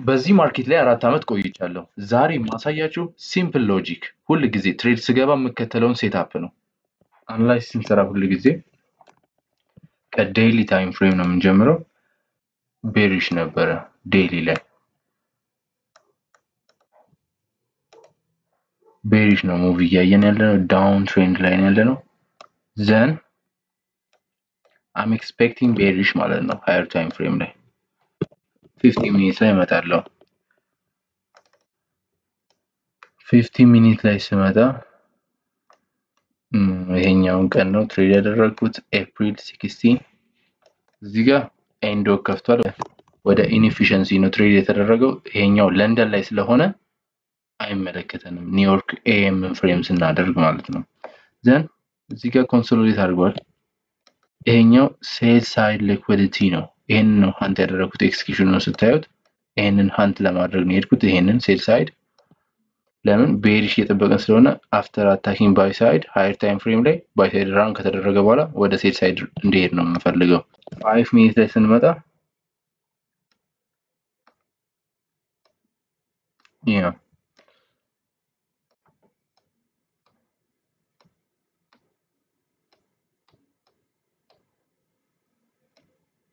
በዚህ ማርኬት ላይ 4 አመት ቆይቻለሁ። ዛሬ ማሳያችሁ ሲምፕል ሎጂክ ሁሉ ጊዜ ትሬድ ስገባ የምከተለውን ሴትአፕ ነው። አናላይዝ ስንሰራ ሁሉ ጊዜ ከዴይሊ ታይም ፍሬም ነው የምንጀምረው። ቤሪሽ ነበረ ዴይሊ ላይ ቤሪሽ ነው ሙቭ እያየን ያለነው፣ ዳውን ትሬንድ ላይ ያለነው። ዘን I'm expecting bearish ማለት ነው higher time frame ላይ 50 minutes ላይ እመጣለሁ። 50 minutes ላይ ስመጣ ይሄኛውን ቀን ነው ትሬድ ያደረኩት ኤፕሪል 16። እዚህ ጋር ኤንዶ ከፍቷል። ወደ ኢንኤፊሺየንሲ ነው ትሬድ የተደረገው። ይሄኛው ለንደን ላይ ስለሆነ አይመለከተንም፣ ኒውዮርክ ኤኤም ፍሬም ስናደርግ ማለት ነው። ዘን እዚህ ጋር ኮንሶሊዴት አድርጓል። ይሄኛው ሴል ሳይድ ሊኩዊዲቲ ነው። ይሄንን ነው ሀንት ያደረኩት። ኤክስኪዩሽኑን ስታዩት ይሄንን ሀንት ለማድረግ ነው የሄድኩት። ይሄንን ሴል ሳይድ ለምን ቤሪሽ እየጠበቀን ስለሆነ አፍተር አታኪንግ ባይ ሳይድ ሃየር ታይም ፍሬም ላይ ባይ ሳይድ ራን ከተደረገ በኋላ ወደ ሴል ሳይድ እንዲሄድ ነው የምንፈልገው። 5 ሚኒት ላይ ስንመጣ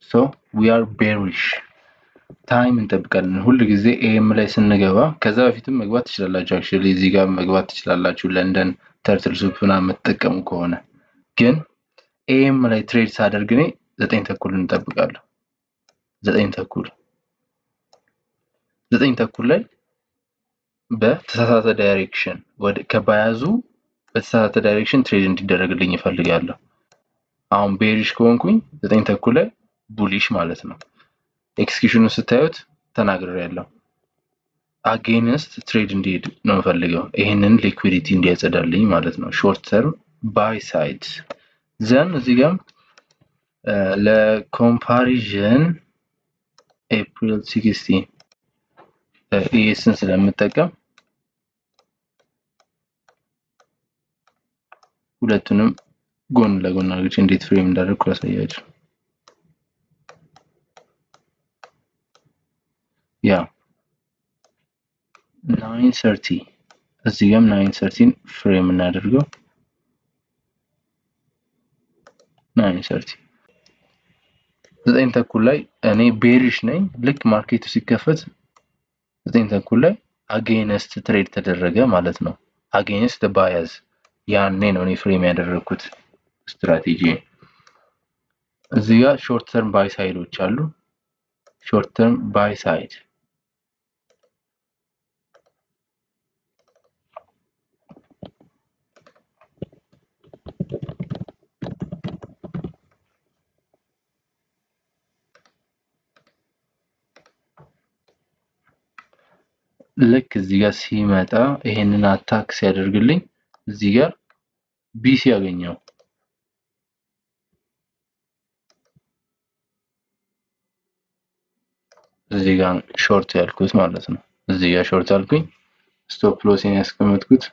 so we are bearish ታይም እንጠብቃለን ሁሉ ጊዜ ኤኤም ላይ ስንገባ። ከዛ በፊትም መግባት ትችላላችሁ። አክቹሊ እዚህ ጋር መግባት ትችላላችሁ ለንደን ተርትል ሱፕና መጠቀም ከሆነ። ግን ኤኤም ላይ ትሬድ ሳደርግ እኔ 9 ተኩል እንጠብቃለሁ። 9 ተኩል ላይ በተሳሳተ ዳይሬክሽን ወደ ከባያዙ በተሳሳተ ዳይሬክሽን ትሬድ እንዲደረግልኝ ይፈልጋለሁ። አሁን ቤሪሽ ከሆንኩኝ 9 ተኩል ላይ ቡሊሽ ማለት ነው። ኤክስኪዩሽኑን ስታዩት ተናግሬያለሁ። አጌንስት ትሬድ እንዲሄድ ነው የምፈልገው። ይሄንን ሊኩዊዲቲ እንዲያጸዳልኝ ማለት ነው። ሾርት ተርም ባይ ሳይድ። ዘን እዚህ ጋር ለኮምፓሪዥን ኤፕሪል 16 ኢኤስን ስለምጠቀም ሁለቱንም ጎን ለጎን አድርጌ እንዴት ፍሬም እንዳደረኩ ላሳያችሁ። ያ 930 እዚህ ጋር 930 ፍሬም እናደርገው። 930 9 ተኩል ላይ እኔ ቤሪሽ ነኝ። ልክ ማርኬቱ ሲከፈት 9 ተኩል ላይ አጌንስት ትሬድ ተደረገ ማለት ነው። አጌንስት ባያዝ ያኔ ነው እኔ ፍሬም ያደረኩት ስትራቴጂ። እዚህ ጋር ሾርት ተርም ባይ ሳይዶች አሉ። ሾርት ተርም ባይ ሳይድ ልክ እዚህ ጋር ሲመጣ ይሄንን አታክ ሲያደርግልኝ እዚህ ጋር ቢሲ ያገኘው እዚህ ጋር ሾርት ያልኩት ማለት ነው። እዚህ ጋር ሾርት አልኩኝ። ስቶፕ ሎስን ያስቀመጥኩት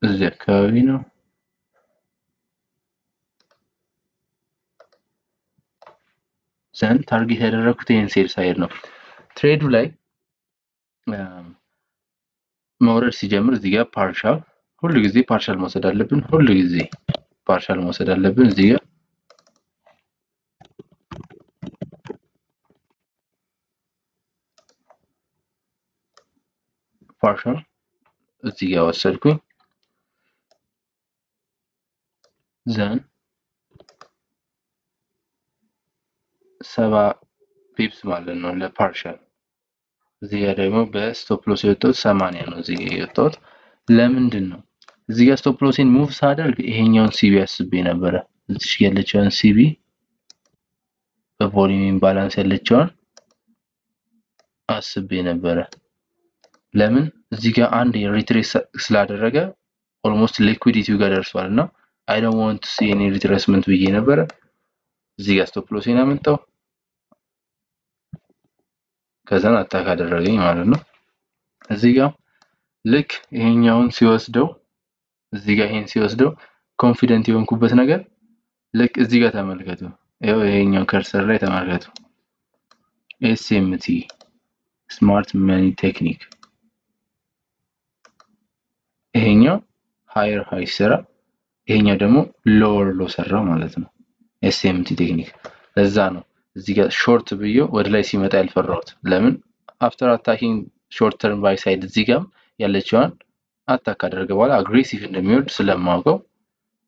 እዚህ አካባቢ ነው። ዘን ታርጌት ያደረኩት ይሄን ሴል ሳይድ ነው። ትሬዱ ላይ መውረድ ሲጀምር እዚህ ጋር ፓርሻል ሁሉ ጊዜ ፓርሻል መውሰድ አለብን። ሁሉ ጊዜ ፓርሻል መውሰድ አለብን። እዚህ ጋር ፓርሻል እዚህ ጋር ወሰድኩኝ። ዘን 70 ፒፕስ ማለት ነው ለፓርሻል። እዚህ ጋር ደግሞ በስቶፕ ሎስ የወጣው 80 ነው። እዚህ ጋር የወጣው ለምንድን ነው? እዚህ ጋር ስቶፕ ሎስን ሙቭ ሳደርግ ይሄኛውን ሲቢ አስቤ ነበረ። እዚህ ያለችውን ሲቢ በቮሊዩም ኢምባላንስ ያለችውን አስቤ ነበረ። ለምን እዚህ ጋር አንድ ሪትሬስ ስላደረገ ኦልሞስት ሊኩዊዲቲው ጋር ደርሷልና I don't want to see any retracement ብዬ ነበረ። እዚህ ጋር ስቶፕ ሎስን አመጣው። ከዛን አታክ አደረገኝ ማለት ነው። እዚህ ጋር ልክ ይሄኛውን ሲወስደው እዚህ ጋር ይሄን ሲወስደው ኮንፊደንት የሆንኩበት ነገር ልክ እዚህ ጋር ተመልከቱ። ይሄኛው ከርሰር ላይ ተመልከቱ። SMT ስማርት መኒ ቴክኒክ ይሄኛው ሃየር ሃይ ሰራ፣ ይሄኛው ደግሞ ሎወር ሎ ሰራ ማለት ነው። SMT ቴክኒክ ለዛ ነው እዚህ ጋር ሾርት ብዬ ወደ ላይ ሲመጣ ያልፈራሁት። ለምን አፍተር አታኪንግ ሾርት ተርም ባይ ሳይድ እዚህ ጋር ያለችዋን አታክ ካደረገ በኋላ አግሬሲቭ እንደሚወርድ ስለማውቀው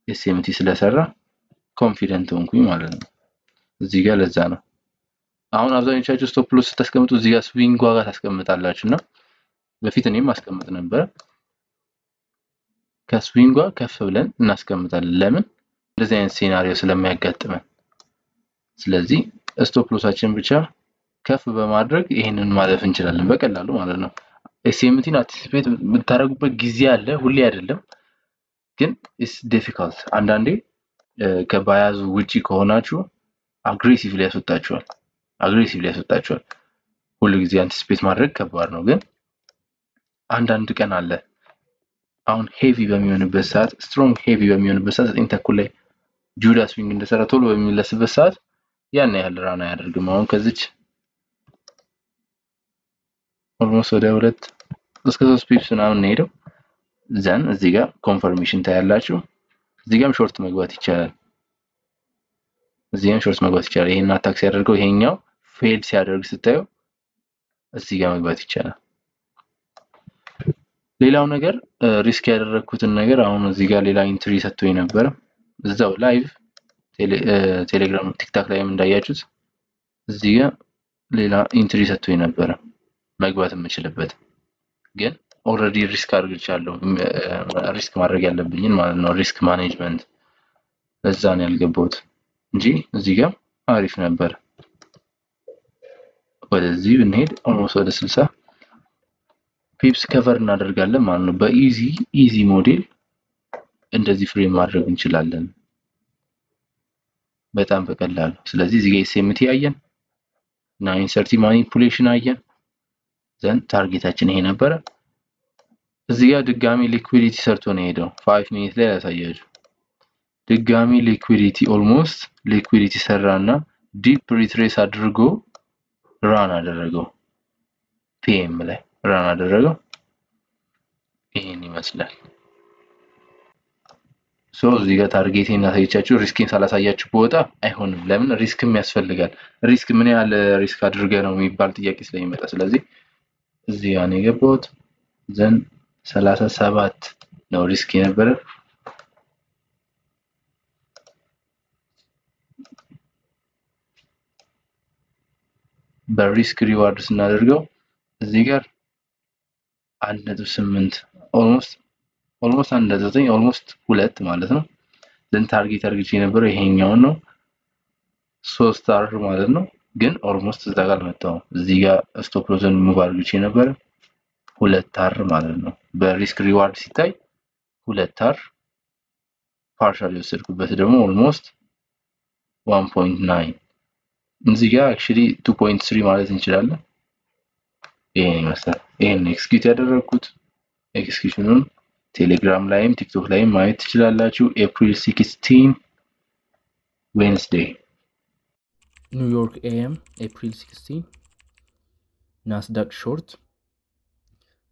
SMT ስለሰራ ኮንፊደንት ሆንኩኝ ማለት ነው። እዚህ ጋር ለዛ ነው አሁን አብዛኞቻችሁ ስቶፕ ሎስ ተስቀምጡ እዚህ ጋር ስዊንግ ዋጋ ታስቀምጣላችሁና በፊት እኔም አስቀምጥ ነበር። ከስዊንግ ዋጋ ከፍ ብለን እናስቀምጣለን። ለምን እንደዚህ አይነት ሴናሪዮ ስለማያጋጥመን። ስለዚህ ስቶፕ ሎሳችን ብቻ ከፍ በማድረግ ይሄንን ማለፍ እንችላለን በቀላሉ ማለት ነው። SMTን አንቲሲፔት የምታደርጉበት ጊዜ አለ፣ ሁሌ አይደለም። ግን ኢትስ ዲፊካልት አንዳንዴ ከባያዙ ውጪ ከሆናችሁ አግሬሲቭሊ ያስወጣችኋል። ሁሉ ጊዜ አንቲሲፔት ማድረግ ከባድ ነው። ግን አንዳንድ ቀን አለ አሁን ሄቪ በሚሆንበት ሰዓት ስትሮንግ ሄቪ በሚሆንበት ሰዓት 9 ተኩል ላይ ጁዳ ስዊንግ እንደሰራ ቶሎ በሚለስበት ሰዓት ያን ያህል ራና ያደርግም። አሁን ከዚች ኦልሞስት ወደ 2 እስከ 3 ፒፕስ ምናምን ሄደው ዘን እዚህ ጋር ኮንፈርሜሽን ታያላችሁ። እዚህ ጋርም ሾርት መግባት ይቻላል። ይሄን አታክ ሲያደርገው ይሄኛው ፌል ሲያደርግ ስታዩ እዚህ ጋር መግባት ይቻላል። ሌላው ነገር ሪስክ ያደረኩትን ነገር አሁን እዚህ ጋር ሌላ ኢንትሪ ሰጥቶኝ ነበር። እዛው ላይቭ ቴሌግራም ቲክታክ ላይም እንዳያችሁት እዚህ ጋር ሌላ ኢንትሪ ሰጥቶኝ ነበር መግባት የምችልበት። ግን ኦልሬዲ ሪስክ አድርግቻለሁ። ሪስክ ማድረግ ያለብኝን ማለት ነው። ሪስክ ማኔጅመንት ለዛ ነው ያልገባሁት እንጂ እዚህ ጋር አሪፍ ነበር። ወደዚህ ብንሄድ ኦልሞስት ወደ 60 ፒፕስ ከቨር እናደርጋለን ማለት ነው። በኢዚ ሞዴል እንደዚህ ፍሬም ማድረግ እንችላለን በጣም በቀላሉ። ስለዚህ እዚህ ጋር SMT አየን፣ 930 ማኒፑሌሽን አየን። ዘን ታርጌታችን ይሄ ነበር። እዚህ ጋር ድጋሚ ሊኩዊዲቲ ሰርቶ ነው ሄደው 5 ሚኒት ላይ ያሳያችሁ። ድጋሚ ሊኩዊዲቲ ኦልሞስት ሊኩዊዲቲ ሰራና ዲፕ ሪትሬስ አድርጎ ራን አደረገው። PM ላይ ራን አደረገው። ይሄን ይመስላል። እዚህ ጋር ታርጌቴን አሳይቻችሁ ሪስክን ሳላሳያችሁ በወጣ አይሆንም። ለምን ሪስክም ያስፈልጋል። ሪስክ ምን ያህል ሪስክ አድርገ ነው የሚባል ጥያቄ ስለሚመጣ ስለዚህ እዚህ ጋር ነው የገባሁት። ዘን 37 ነው ሪስክ የነበረ። በሪስክ ሪዋርድ ስናደርገው እዚህ ጋር 1.8 ኦልሞስት 1.9 ኦልሞስት 2 ማለት ነው። ዘን ታርጌት አድርጌ የነበረው ይሄኛው ነው 3 አር ማለት ነው። ግን ኦልሞስት እዛ ጋር መጣው። እዚህ ጋር ስቶፕ ሎስን ሙቭ አድርጌ የነበረ 2 አር ማለት ነው። በሪስክ ሪዋርድ ሲታይ 2 አር ፓርሻል የወሰድኩበት ደግሞ ኦልሞስት 1.9 እዚህ ጋር አክቹሊ 2.3 ማለት እንችላለን። ይሄን ይመስላል። ይሄን ኤክስኪዩት ያደረኩት ኤክስኪዩሽኑን ቴሌግራም ላይም ቲክቶክ ላይም ማየት ትችላላችሁ። ኤፕሪል 16 ዌድነስዴይ ኒውዮርክ AM ኤፕሪል 16 ናስዳቅ ሾርት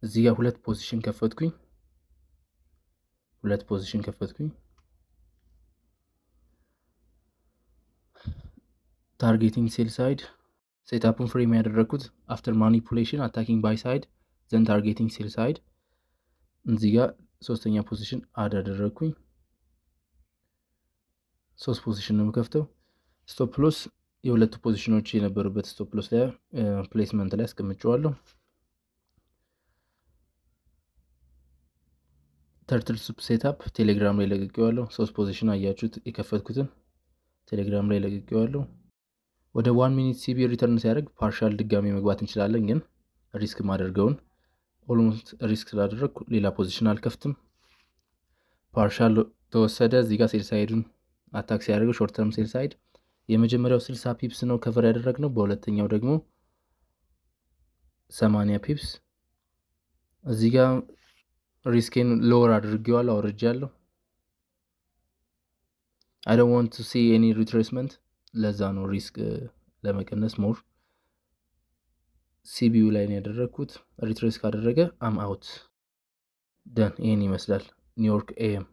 እዚህ ጋር ሁለት ፖዚሽን ከፈትኩኝ ታርጌቲንግ ሴል ሳይድ ሴትአፑን ፍሬም ያደረኩት አፍተር ማኒፑሌሽን አታኪንግ ባይ ሳይድ ዘን ታርጌቲንግ ሴል ሳይድ እዚህ ጋር ሶስተኛ ፖዚሽን አድ አደረኩኝ። 3 ፖዚሽን ነው የምከፍተው። ስቶፕ ሎስ የሁለቱ ፖዚሽኖች የነበሩበት ስቶፕ ሎስ ላይ ፕሌስመንት ላይ አስቀምጬዋለሁ። ተርትል ሱፕ ሴትአፕ ቴሌግራም ላይ ለቅቄዋለሁ። 3 ፖዚሽን አያችሁት የከፈትኩትን ቴሌግራም ላይ ለቅቄዋለሁ። ወደ 1 ሚኒት ሲቢ ሪተርን ሲያደርግ ፓርሻል ድጋሚ መግባት እንችላለን። ግን ሪስክ ማድረገውን ኦልሞስት ሪስክ ስላደረኩ ሌላ ፖዚሽን አልከፍትም። ፓርሻል ተወሰደ። እዚህ ጋር ሴል ሳይዱን አታክ ሲያደርገው ሾርት ተርም ሴል ሳይድ የመጀመሪያው 60 ፒፕስ ነው ከቨር ያደረግነው። በሁለተኛው ደግሞ 80 ፒፕስ። እዚህ ጋር ሪስኬን ሎወር አድርጌዋለሁ፣ አውርጃለሁ። I don't want to see any retracement ለዛ ነው ሪስክ ለመቀነስ ሞር ሲቢዩ ላይ ነው ያደረኩት ሪትሬስ ካደረገ አም አውት ደን ይሄን ይመስላል ኒውዮርክ ኤም